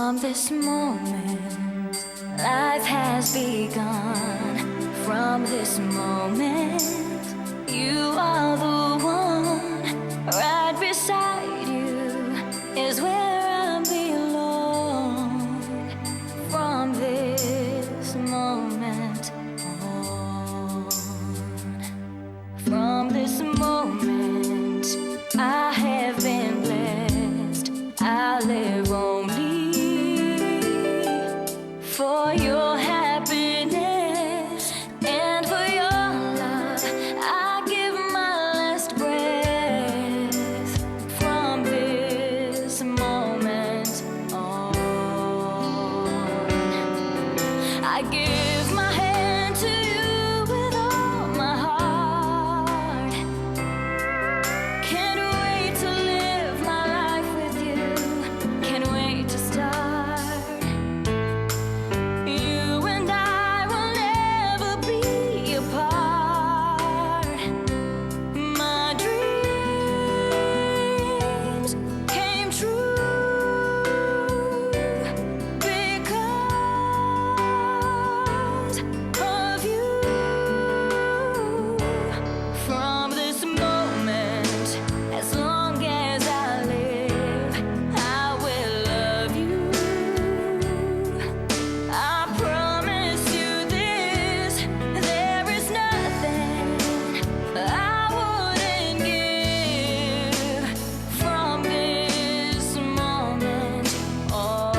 From this moment, life has begun. From this moment, you are the one. Right beside you is where I belong. From this moment on, from this moment, I have been blessed. I live only for your happiness and for your love. I give my last breath. From this moment on, I give my hand to you with all my heart. Can't wait to live my life with you. Can't wait to start. You and I will never be apart. My dreams came true because of you. From this moment, as long as I live, I will love you. I promise you this, there is nothing I wouldn't give. From this moment on,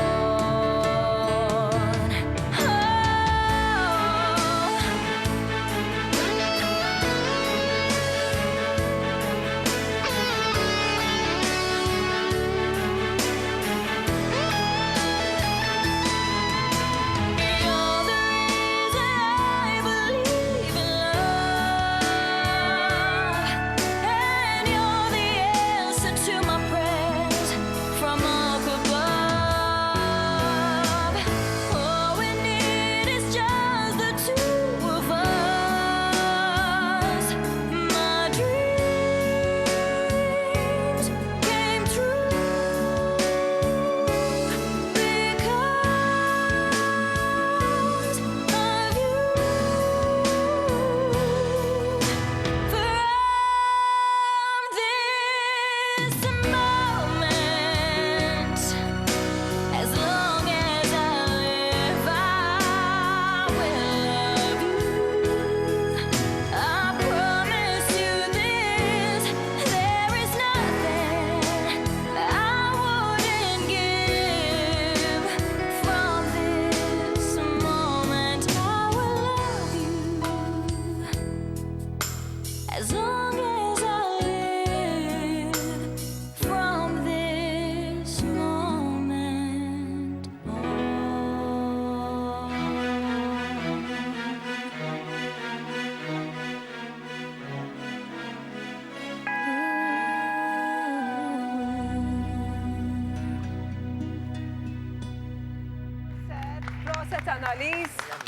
you're the reason I believe in love, and you're the answer to my prayers from up above. All we need is just the two of us. My dreams came true because of you. From this moment, as long as I live, I will love you. I promise you this, there is nothing I wouldn't give. From this moment, I will love you. As long as I live, from this moment on. Proset Annalise.